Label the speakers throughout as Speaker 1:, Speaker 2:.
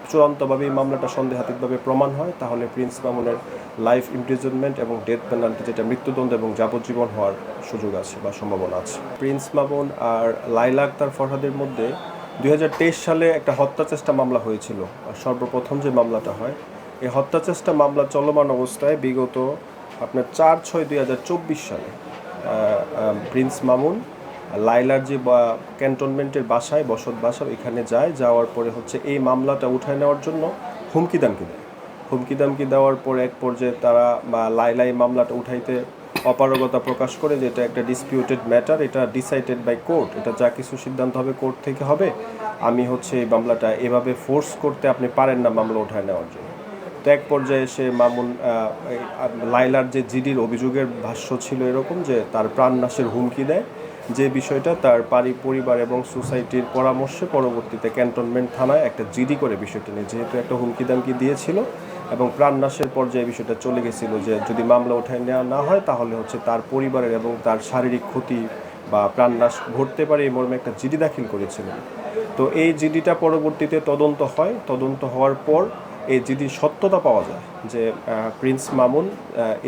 Speaker 1: চূড়ান্তভাবে এই মামলাটা সন্দেহাতীতভাবে প্রমাণ হয়, তাহলে প্রিন্স মামুনের লাইফ ইমপ্রিজনমেন্ট এবং ডেথ পেনাল্টি, যেটা মৃত্যুদণ্ড এবং যাবজ্জীবন হওয়ার সুযোগ আছে বা সম্ভাবনা আছে। প্রিন্স মামুন আর লাইলা আক্তার ফরহাদের মধ্যে 2023 সালে একটা হত্যা চেষ্টা মামলা হয়েছিল। সর্বপ্রথম যে মামলাটা হয়, এই হত্যা চেষ্টা মামলা চলমান অবস্থায় বিগত আপনার 4/6/2024 সালে প্রিন্স মামুন লাইলার যে ক্যান্টনমেন্টের বাসায় বসত বাসা এখানে যাওয়ার পরে হচ্ছে এই মামলাটা উঠায় নেওয়ার জন্য হুমকি দামকি দেওয়ার পরে এক পর্যায়ে তারা লাইলা এই মামলাটা উঠাইতে অপারগতা প্রকাশ করে যে এটা একটা ডিসপিউটেড ম্যাটার, এটা ডিসাইডেড বাই কোর্ট, এটা যা কিছু সিদ্ধান্ত হবে কোর্ট থেকে হবে, আমি হচ্ছে এই মামলাটা এভাবে ফোর্স করতে আপনি পারেন না মামলা উঠায় নেওয়ার জন্য। তো এক পর্যায়ে সে মামুন লাইলার যে জিডির অভিযোগের ভাষ্য ছিল এরকম যে তার প্রাণনাশের হুমকি দেয়, যে বিষয়টা তার পরিবার এবং সোসাইটির পরামর্শে পরবর্তীতে ক্যান্টনমেন্ট থানায় একটা জিডি করে বিষয়টা নিয়ে, যেহেতু একটা হুমকি দামকি দিয়েছিল এবং প্রাণনাশের পর্যায়ে বিষয়টা চলে গেছিলো যে যদি মামলা উঠায় নেওয়া না হয় তাহলে হচ্ছে তার পরিবারের এবং তার শারীরিক ক্ষতি বা প্রাণনাশ ঘটতে পারে, এই মর্মে একটা জিডি দাখিল করেছিলেন। তো এই জিডিটা পরবর্তীতে তদন্ত হওয়ার পর এই জিডির সত্যতা পাওয়া যায় যে প্রিন্স মামুন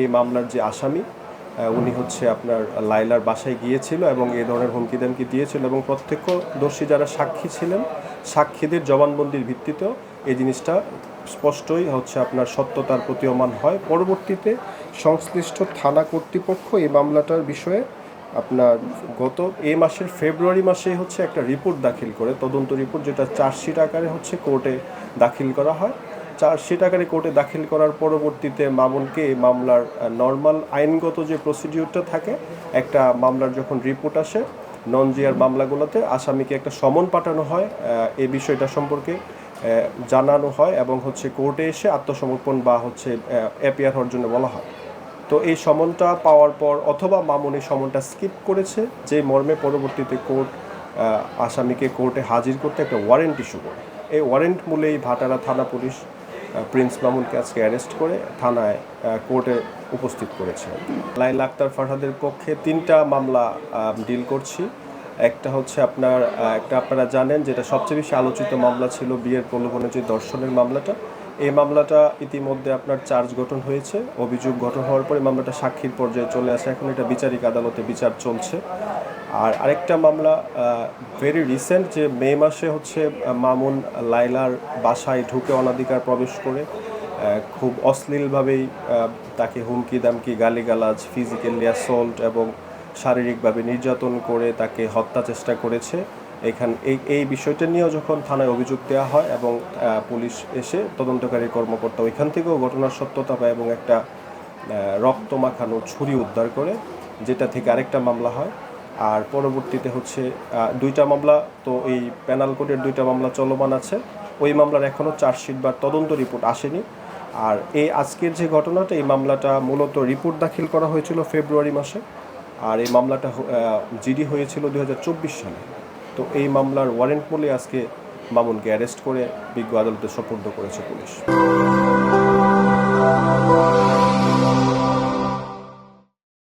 Speaker 1: এই মামলার যে আসামি, উনি হচ্ছে আপনার লাইলার বাসায় গিয়েছিল এবং এই ধরনের হুমকি দামকি দিয়েছিল এবং প্রত্যক্ষদর্শী যারা সাক্ষী ছিলেন, সাক্ষীদের জবানবন্দির ভিত্তিতেও এই জিনিসটা স্পষ্টই হচ্ছে আপনার সত্যতার প্রতীয়মান হয়। পরবর্তীতে সংশ্লিষ্ট থানা কর্তৃপক্ষ এই মামলাটার বিষয়ে আপনার গত এই মাসের ফেব্রুয়ারি মাসেই হচ্ছে একটা রিপোর্ট দাখিল করে, তদন্ত রিপোর্ট, যেটা চার্জশিট আকারে হচ্ছে কোর্টে দাখিল করা হয়। চার্জশিট আকারে কোর্টে দাখিল করার পরবর্তীতে মামুনকে এই মামলার নর্মাল আইনগত যে প্রসিডিউরটা থাকে, একটা মামলার যখন রিপোর্ট আসে নন জিআর মামলাগুলোতে আসামিকে একটা সমন পাঠানো হয়, এই বিষয়টা সম্পর্কে জানানো হয় এবং হচ্ছে কোর্টে এসে আত্মসমর্পণ বা হচ্ছে অ্যাপিয়ার হওয়ার জন্য বলা হয়। তো এই সমনটা পাওয়ার পর অথবা মামুন এই সমনটা স্কিপ করেছে, যে মর্মে পরবর্তীতে কোর্ট আসামিকে কোর্টে হাজির করতে একটা ওয়ারেন্ট ইস্যু করে। এই ওয়ারেন্ট মূলেই ভাটারা থানা পুলিশ প্রিন্স মামুনকে আজকে অ্যারেস্ট করে থানায় কোর্টে উপস্থিত করেছে। লাইলা আক্তার ফরহাদের পক্ষে 3টা মামলা ডিল করছি। একটা হচ্ছে আপনারা জানেন যেটা সবচেয়ে বেশি আলোচিত মামলা ছিল বিয়ের প্রলোভনে যে ধর্ষণের মামলাটা। এই মামলাটা ইতিমধ্যে আপনার চার্জ গঠন হয়েছে, অভিযোগ গঠন হওয়ার পরে মামলাটা সাক্ষীর পর্যায়ে চলে আসে, এখন এটা বিচারিক আদালতে বিচার চলছে। আর আরেকটা মামলা ভেরি রিসেন্ট, যে মে মাসে হচ্ছে মামুন লাইলার বাসায় ঢুকে অনাধিকার প্রবেশ করে খুব অশ্লীলভাবেই তাকে হুমকি দামকি, গালিগালাজ, ফিজিক্যালি অ্যাসল্ট এবং শারীরিকভাবে নির্যাতন করে তাকে হত্যা চেষ্টা করেছে। এই বিষয়টা নিয়েও যখন থানায় অভিযোগ দেওয়া হয় এবং পুলিশ এসে তদন্তকারী কর্মকর্তা ওইখান থেকেও ঘটনার সত্যতা পায় এবং একটা রক্ত মাখানো ছুরি উদ্ধার করে, যেটা থেকে আরেকটা মামলা হয়। আর পরবর্তীতে হচ্ছে 2টা মামলা, তো এই প্যানাল কোডের 2টা মামলা চলমান আছে। ওই মামলার এখনও চার্জশিট বা তদন্ত রিপোর্ট আসেনি। আর এই আজকের যে ঘটনাটা, এই মামলাটা মূলত রিপোর্ট দাখিল করা হয়েছিল ফেব্রুয়ারি মাসে, আর এই মামলাটা জিডি হয়েছিল 2024 সালে। তো এই মামলার ওয়ারেন্ট মূলে আজকে মামুনকে অ্যারেস্ট করে বিজ্ঞ আদালতে সোপর্দ করেছে পুলিশ।